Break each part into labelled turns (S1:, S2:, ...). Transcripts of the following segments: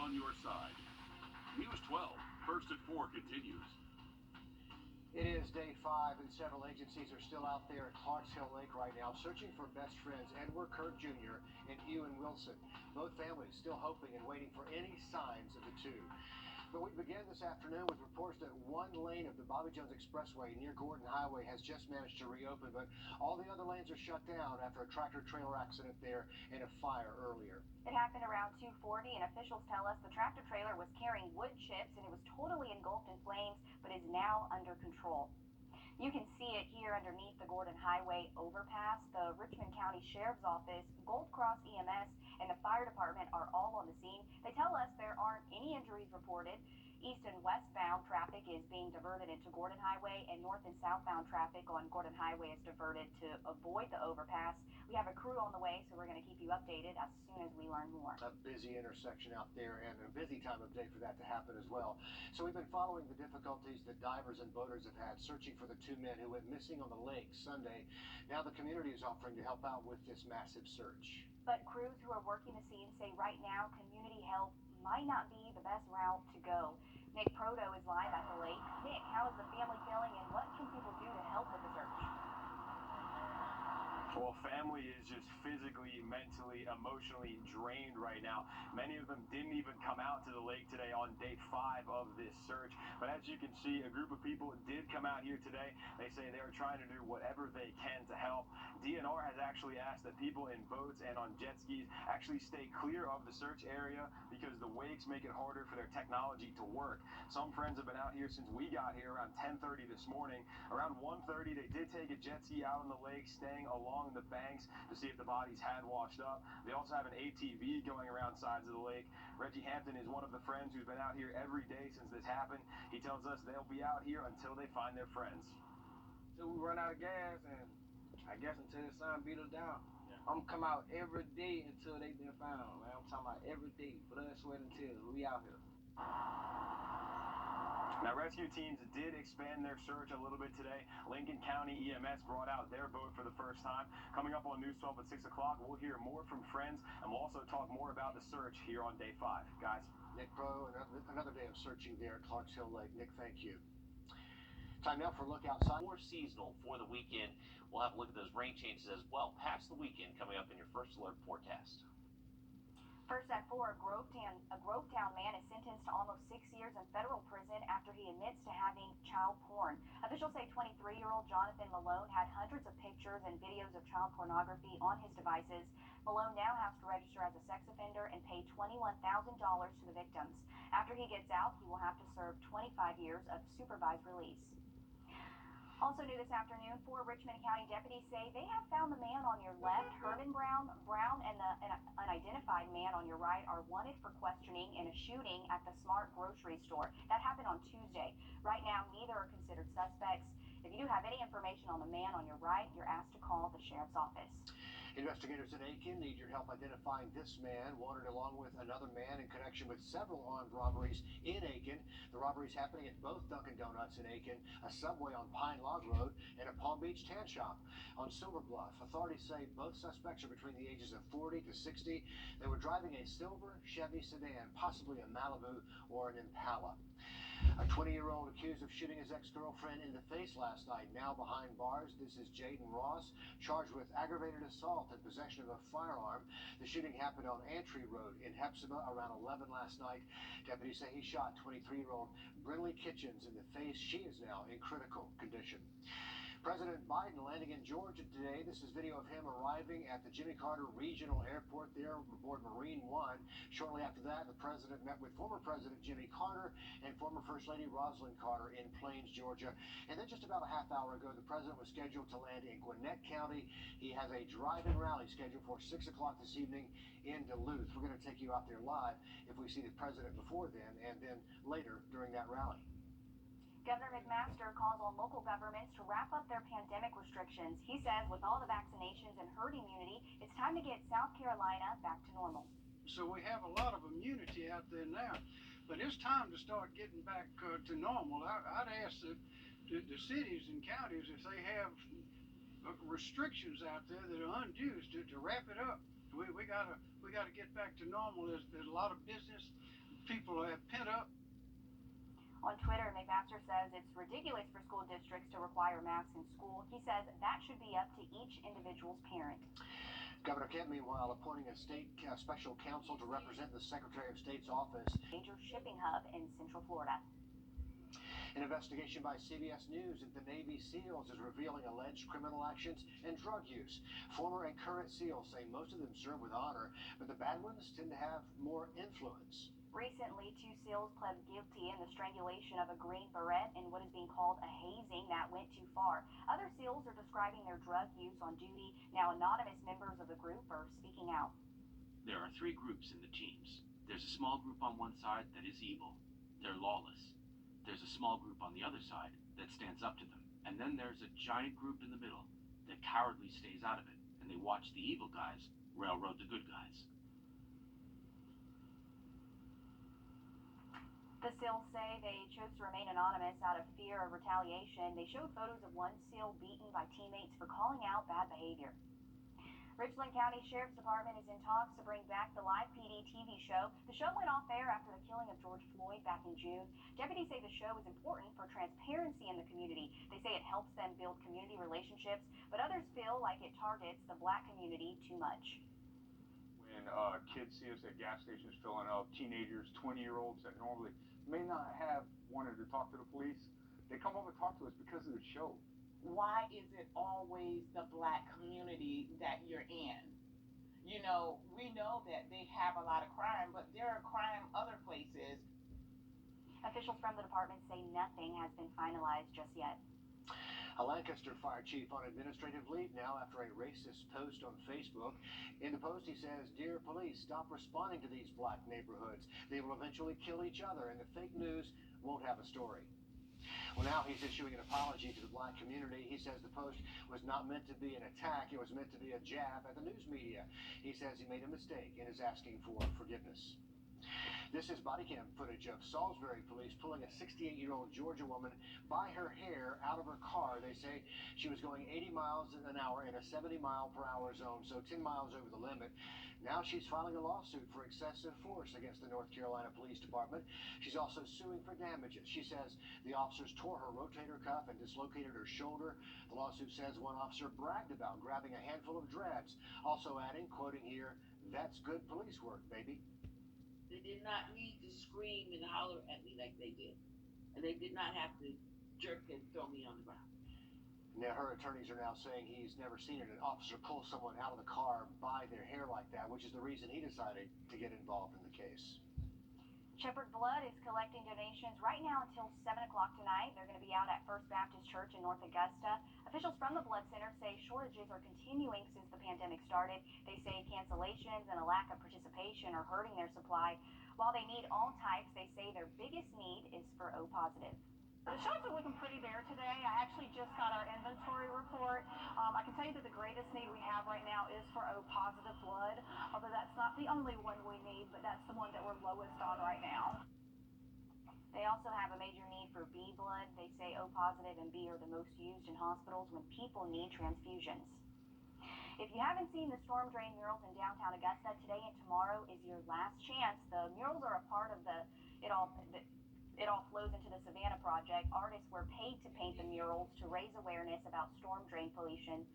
S1: on your side. News 12, First at 4 continues.
S2: It is day 5, and several agencies are still out there at Clarks Hill Lake right now searching for best friends Edward Kirk Jr. and Ewan Wilson. Both families still hoping and waiting for any signs of the two. But we begin this afternoon with reports that one lane of the Bobby Jones Expressway near Gordon Highway has just managed to reopen, but all the other lanes are shut down after a tractor-trailer accident there and a fire earlier.
S3: It happened around 2:40, and officials tell us the tractor-trailer was carrying wood chips and it was totally engulfed in flames, but is now under control. You can see it here underneath the Gordon Highway overpass. The Richmond County Sheriff's Office, Gold Cross EMS, and the fire department are all on the scene. They tell us there aren't any injuries reported. East and westbound traffic is being diverted into Gordon Highway, and north and southbound traffic on Gordon Highway is diverted to avoid the overpass. We have a crew on the way, so we're going to keep you updated as soon as we learn more.
S2: A busy intersection out there and a busy time of day for that to happen as well. So we've been following the difficulties that divers and boaters have had searching for the two men who went missing on the lake Sunday. Now the community is offering to help out with this massive search.
S3: But crews who are working the scene say right now community help might not be the best route to go. Nick Proto is live at the lake. Nick, how is the family feeling, and what can people do to help with the search?
S4: Well, family is just physically, mentally, emotionally drained right now. Many of them didn't even come out to the lake today on day 5 of this search. But as you can see, a group of people did come out here today. They say they are trying to do whatever they can to help. DNR has actually asked that people in boats and on jet skis actually stay clear of the search area because the wakes make it harder for their technology to work. Some friends have been out here since we got here around 10:30 this morning. Around 1:30, they did take a jet ski out on the lake, staying along the banks to see if the bodies had washed up. They also have an ATV going around sides of the lake. Reggie Hampton is one of the friends who's been out here every day since this happened. He tells us they'll be out here until they find their friends.
S5: Till we run out of gas, and I guess until the sun beat us down. Yeah. I'm come out every day until they been found, man. I'm talking about every day, blood, sweat, and tears. We out here.
S4: Now, rescue teams did expand their search a little bit today. Lincoln County EMS brought out their boat for the first time. Coming up on News 12 at 6 o'clock, we'll hear more from friends, and we'll also talk more about the search here on day 5. Guys.
S2: Nick Pro, another day of searching there at Clarks Hill Lake. Nick, thank you. Time now for a look outside.
S6: More seasonal for the weekend. We'll have a look at those rain chances as well past the weekend coming up in your first alert forecast.
S3: First at 4, a Grovetown man is sentenced to almost 6 years in federal prison after he admits to having child porn. Officials say 23-year-old Jonathan Malone had hundreds of pictures and videos of child pornography on his devices. Malone now has to register as a sex offender and pay $21,000 to the victims. After he gets out, he will have to serve 25 years of supervised release. Also new this afternoon, 4 Richmond County deputies say they have found the man on your left, Herman Brown, and an unidentified man on your right are wanted for questioning in a shooting at the Smart grocery store. That happened on Tuesday. Right now, neither are considered suspects. If you do have any information on the man on your right, you're asked to call the sheriff's office.
S2: Investigators in Aiken need your help identifying this man, wanted along with another man in connection with several armed robberies in Aiken. The robberies happening at both Dunkin' Donuts in Aiken, a Subway on Pine Log Road, and a Palm Beach tan shop on Silver Bluff. Authorities say both suspects are between the ages of 40 to 60. They were driving a silver Chevy sedan, possibly a Malibu or an Impala. A 20-year-old accused of shooting his ex-girlfriend in the face last night, now behind bars. This is Jaden Ross, charged with aggravated assault and possession of a firearm. The shooting happened on Antry Road in Hepzibah around 11 last night. Deputies say he shot 23-year-old Brinley Kitchens in the face. She is now in critical condition. President Biden landing in Georgia today. This is video of him arriving at the Jimmy Carter Regional Airport there aboard Marine One. Shortly after that, the president met with former President Jimmy Carter and former First Lady Rosalind Carter in Plains, Georgia. And then just about a half hour ago, the president was scheduled to land in Gwinnett County. He has a drive-in rally scheduled for 6 o'clock this evening in Duluth. We're going to take you out there live if we see the president before then and then later during that rally.
S3: Governor McMaster calls on local governments to wrap up their pandemic restrictions. He says with all the vaccinations and herd immunity, it's time to get South Carolina back to normal.
S7: So we have a lot of immunity out there now, but it's time to start getting back to normal. I'd ask the cities and counties if they have restrictions out there that are undue to wrap it up. We gotta get back to normal. There's a lot of business people have pent up.
S3: On Twitter, McMaster says it's ridiculous for school districts to require masks in school. He says that should be up to each individual's parent.
S2: Governor Kemp, meanwhile, appointing a state special counsel to represent the Secretary of State's office.
S3: Major shipping hub in Central Florida.
S2: An investigation by CBS News into the Navy SEALs is revealing alleged criminal actions and drug use. Former and current SEALs say most of them serve with honor, but the bad ones tend to have more influence.
S3: Recently, 2 SEALs pled guilty in the strangulation of a Green Beret in what is being called a hazing that went too far. Other SEALs are describing their drug use on duty. Now, anonymous members of the group are speaking out.
S8: There are 3 groups in the teams. There's a small group on one side that is evil. They're lawless. There's a small group on the other side that stands up to them. And then there's a giant group in the middle that cowardly stays out of it, and they watch the evil guys railroad the good guys.
S3: The SEALs say they chose to remain anonymous out of fear of retaliation. They showed photos of one SEAL beaten by teammates for calling out bad behavior. Richland County Sheriff's Department is in talks to bring back the live PD TV show. The show went off air after the killing of George Floyd back in June. Deputies say the show is important for transparency in the community. They say it helps them build community relationships, but others feel like it targets the black community too much.
S9: When kids see us at gas stations filling up, teenagers, 20-year-olds that normally may not have wanted to talk to the police, they come over and talk to us because of the show.
S10: Why is it always the black community that you're in? You know, we know that they have a lot of crime, but there are crime other places.
S3: Officials from the department say nothing has been finalized just yet.
S2: A Lancaster fire chief on administrative leave now after a racist post on Facebook. In the post, he says, "Dear police, stop responding to these black neighborhoods. They will eventually kill each other, and the fake news won't have a story." Well, now he's issuing an apology to the black community. He says the post was not meant to be an attack. It was meant to be a jab at the news media. He says he made a mistake and is asking for forgiveness. This is body cam footage of Salisbury police pulling a 68-year-old Georgia woman by her hair out of her car. They say she was going 80 miles an hour in a 70-mile-per-hour zone, so 10 miles over the limit. Now she's filing a lawsuit for excessive force against the North Carolina Police Department. She's also suing for damages. She says the officers tore her rotator cuff and dislocated her shoulder. The lawsuit says one officer bragged about grabbing a handful of dreads, also adding, quoting here, "That's good police work, baby."
S10: They did not need to scream and holler at me like they did. And they did not have to jerk and throw me on the ground.
S2: Now, her attorneys are now saying he's never seen an officer pull someone out of the car by their hair like that, which is the reason he decided to get involved in the case.
S3: Shepherd Blood is collecting donations right now until 7 o'clock tonight. They're going to be out at First Baptist Church in North Augusta. Officials from the Blood Center say shortages are continuing since the pandemic started. They say cancellations and a lack of participation are hurting their supply. While they need all types, they say their biggest need is for O positive.
S11: The shelves are looking pretty bare today. I actually just got our inventory report. I can tell you that the greatest need we have right now is for O positive blood, although that's not the only one we need, but that's the one that we're lowest on right now.
S3: They also have a major need for B blood. They say O positive and B are the most used in hospitals when people need transfusions. If you haven't seen the storm drain murals in downtown Augusta, today and tomorrow is your last chance. The murals are a part of it all flows into the Savannah Project. Artists were paid to paint the murals to raise awareness about storm drain pollution.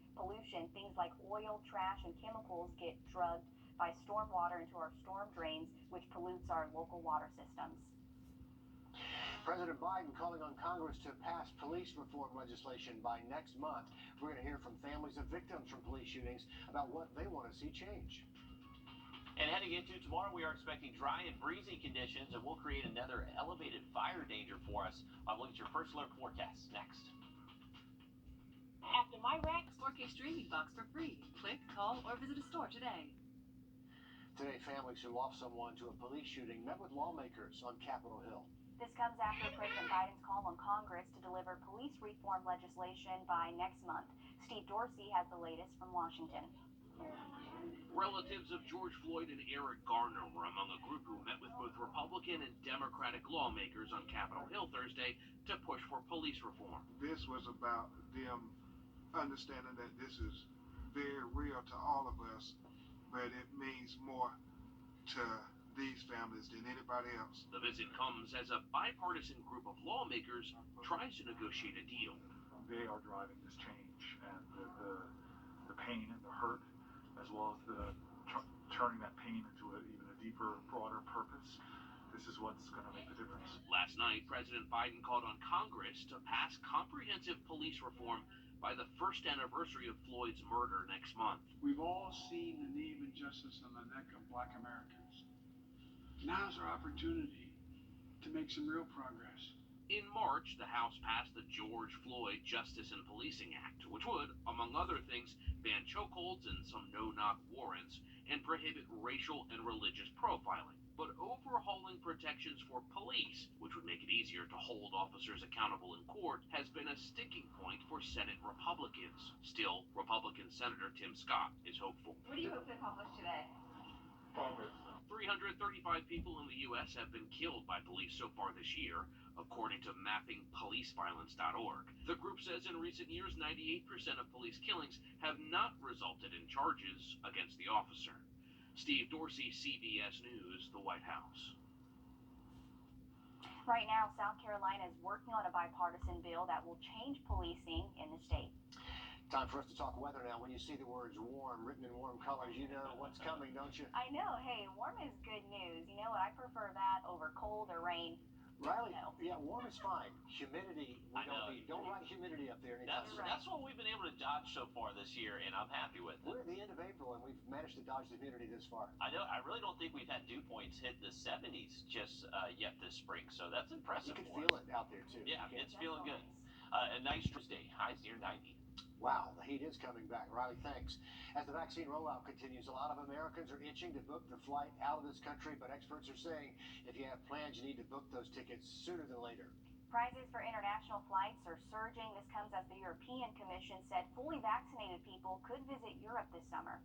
S3: Things like oil, trash, and chemicals get drugged by storm water into our storm drains, which pollutes our local water systems.
S2: President Biden calling on Congress to pass police reform legislation by next month. We're going to hear from families of victims from police shootings about what they want to see change.
S6: And heading into tomorrow, we are expecting dry and breezy conditions, and we'll create another elevated fire danger for us. I'll look at your first alert forecast next.
S12: After my rack, 4K streaming box for free. Click, call, or visit a store today.
S2: Today, families who lost someone to a police shooting met with lawmakers on Capitol Hill.
S3: This comes after President Biden's call on Congress to deliver police reform legislation by next month. Steve Dorsey has the latest from Washington.
S8: Relatives of George Floyd and Eric Garner were among a group who met with both Republican and Democratic lawmakers on Capitol Hill Thursday to push for police reform.
S13: This was about them understanding that this is very real to all of us, but it means more to these families than anybody else.
S6: The visit comes as a bipartisan group of lawmakers tries to negotiate a deal.
S14: They are driving this change, and the pain and the hurt, as well as the turning that pain into even a deeper, broader purpose. This is what's going to make the difference.
S6: Last night, President Biden called on Congress to pass comprehensive police reform by the first anniversary of Floyd's murder next month.
S7: We've all seen the knee of injustice on the neck of black Americans. Now's our opportunity to make some real progress.
S6: In March, the House passed the George Floyd Justice and Policing Act, which would, among other things, ban chokeholds and some no-knock warrants and prohibit racial and religious profiling. But overhauling protections for police, which would make it easier to hold officers accountable in court, has been a sticking point for Senate Republicans. Still, Republican Senator Tim Scott is hopeful.
S3: What do you hope to accomplish today?
S14: Progress.
S6: 335 people in the U.S. have been killed by police so far this year, according to mappingpoliceviolence.org. The group says in recent years, 98% of police killings have not resulted in charges against the officer. Steve Dorsey, CBS News, the White House.
S3: Right now, South Carolina is working on a bipartisan bill that will change policing in the state.
S2: Time for us to talk weather now. When you see the words warm written in warm colors, you know what's coming, don't you?
S3: I know. Hey, warm is good news. You know what? I prefer that over cold or rain.
S2: Riley,
S3: No.
S2: yeah, warm is fine. Humidity, we don't like humidity up there anytime soon.
S6: That's what we've been able to dodge so far this year, and I'm happy with it.
S2: We're at the end of April, and we've managed to dodge the humidity this far.
S6: I know. I really don't think we've had dew points hit the 70s just yet this spring, so that's impressive.
S2: You can
S6: for
S2: feel
S6: us.
S2: it out there, too.
S6: Yeah, it's feeling good. A nice Tuesday. Highs near 90.
S2: Wow, the heat is coming back. Riley, thanks. As the vaccine rollout continues, a lot of Americans are itching to book the flight out of this country, but experts are saying if you have plans, you need to book those tickets sooner than later.
S3: Prices for international flights are surging. This comes as the European Commission said fully vaccinated people could visit Europe this summer.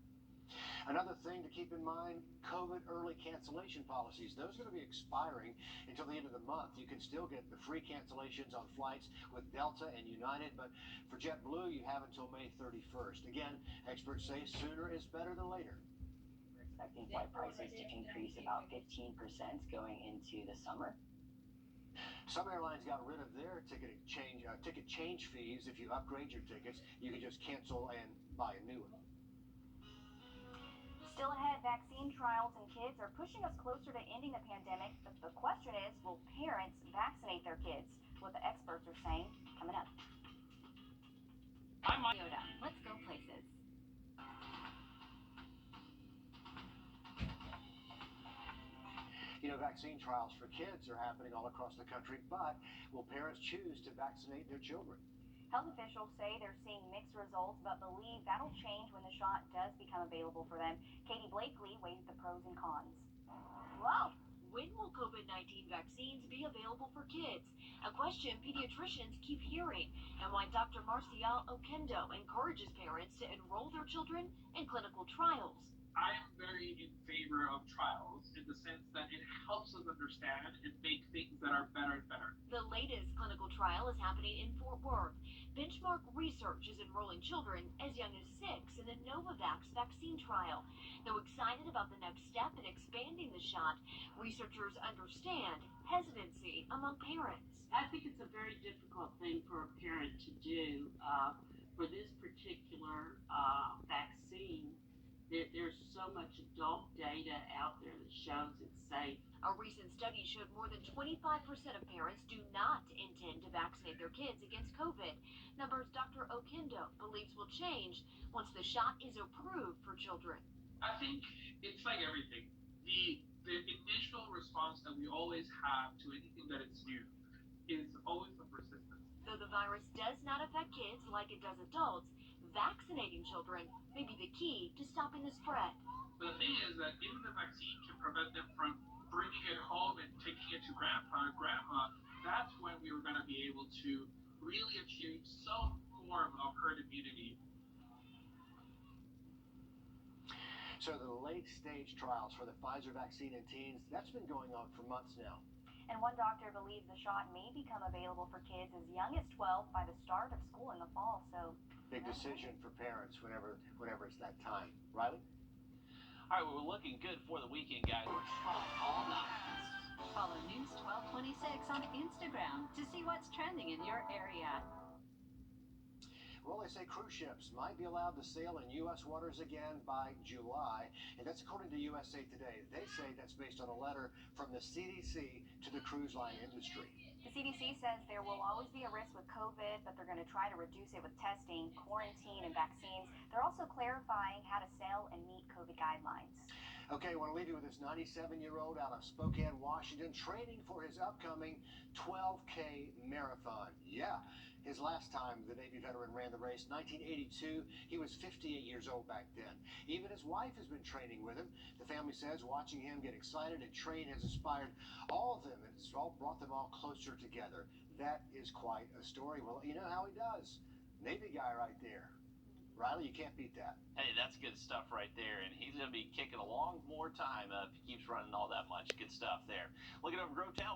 S2: Another thing to keep in mind, COVID early cancellation policies. Those are going to be expiring until the end of the month. You can still get the free cancellations on flights with Delta and United, but for JetBlue, you have until May 31st. Again, experts say sooner is better than later.
S15: We're expecting flight prices to increase about 15% going into the summer.
S2: Some airlines got rid of their ticket change fees. If you upgrade your tickets, you can just cancel and buy a new one.
S3: Still ahead, vaccine trials in kids are pushing us closer to ending the pandemic, but the question is, will parents vaccinate their kids? What the experts are saying, coming up.
S12: I'm Toyota. Let's go places.
S2: You know, vaccine trials for kids are happening all across the country, but will parents choose to vaccinate their children?
S3: Health officials say they're seeing mixed results, but believe that'll change when the shot does become available for them. Katie Blakely weighs the pros and cons.
S12: Wow. When will COVID-19 vaccines be available for kids? A question pediatricians keep hearing, and why Dr. Marcial Okendo encourages parents to enroll their children in clinical trials.
S16: I am very in favor of trials in the sense that it helps us understand and make things that are better and better.
S12: The latest clinical trial is happening in Fort Worth. Benchmark Research is enrolling children as young as 6 in the Novavax vaccine trial. Though excited about the next step in expanding the shot, researchers understand hesitancy among parents.
S17: I think it's a very difficult thing for a parent to do. For this particular vaccine, there's so much adult data out there that shows it's safe.
S12: A recent study showed more than 25% of parents do not intend to vaccinate their kids against COVID. Numbers Dr. Okendo believes will change once the shot is approved for children.
S16: I think it's like everything. The initial response that we always have to anything that is new is always the persistence.
S12: Though the virus does not affect kids like it does adults, vaccinating children may be the key to stopping the spread.
S16: But the thing is that even the vaccine can prevent them from bringing it home and taking it to grandpa and grandma. That's when we were going to be able to really achieve some form of herd immunity.
S2: So the late stage trials for the Pfizer vaccine in teens, that's been going on for months now.
S3: And one doctor believes the shot may become available for kids as young as 12 by the start of school in the fall. So
S2: big decision for parents whenever it's that time. Riley?
S18: All right, well, we're looking good for the weekend, guys.
S19: All night. Follow News 1226 on Instagram to see what's trending in your area.
S2: Well, they say cruise ships might be allowed to sail in U.S. waters again by July, and that's according to USA Today. They say that's based on a letter from the CDC to the cruise line industry.
S3: The CDC says there will always be a risk with COVID, but they're going to try to reduce it with testing, quarantine, and vaccines. They're also clarifying how to sail and meet COVID guidelines.
S2: Okay, I want to leave you with this 97-year-old out of Spokane, Washington, training for his upcoming 12K marathon. Yeah, his last time the Navy veteran ran the race, 1982, he was 58 years old back then. Even his wife has been training with him. The family says watching him get excited and train has inspired all of them, and it's all brought them all closer together. That is quite a story. Well, you know how he does. Navy guy right there. Riley, you can't beat that.
S18: Hey, that's good stuff right there, and he's going to be kicking a long more time if he keeps running all that much. Good stuff there. Looking over Grovetown.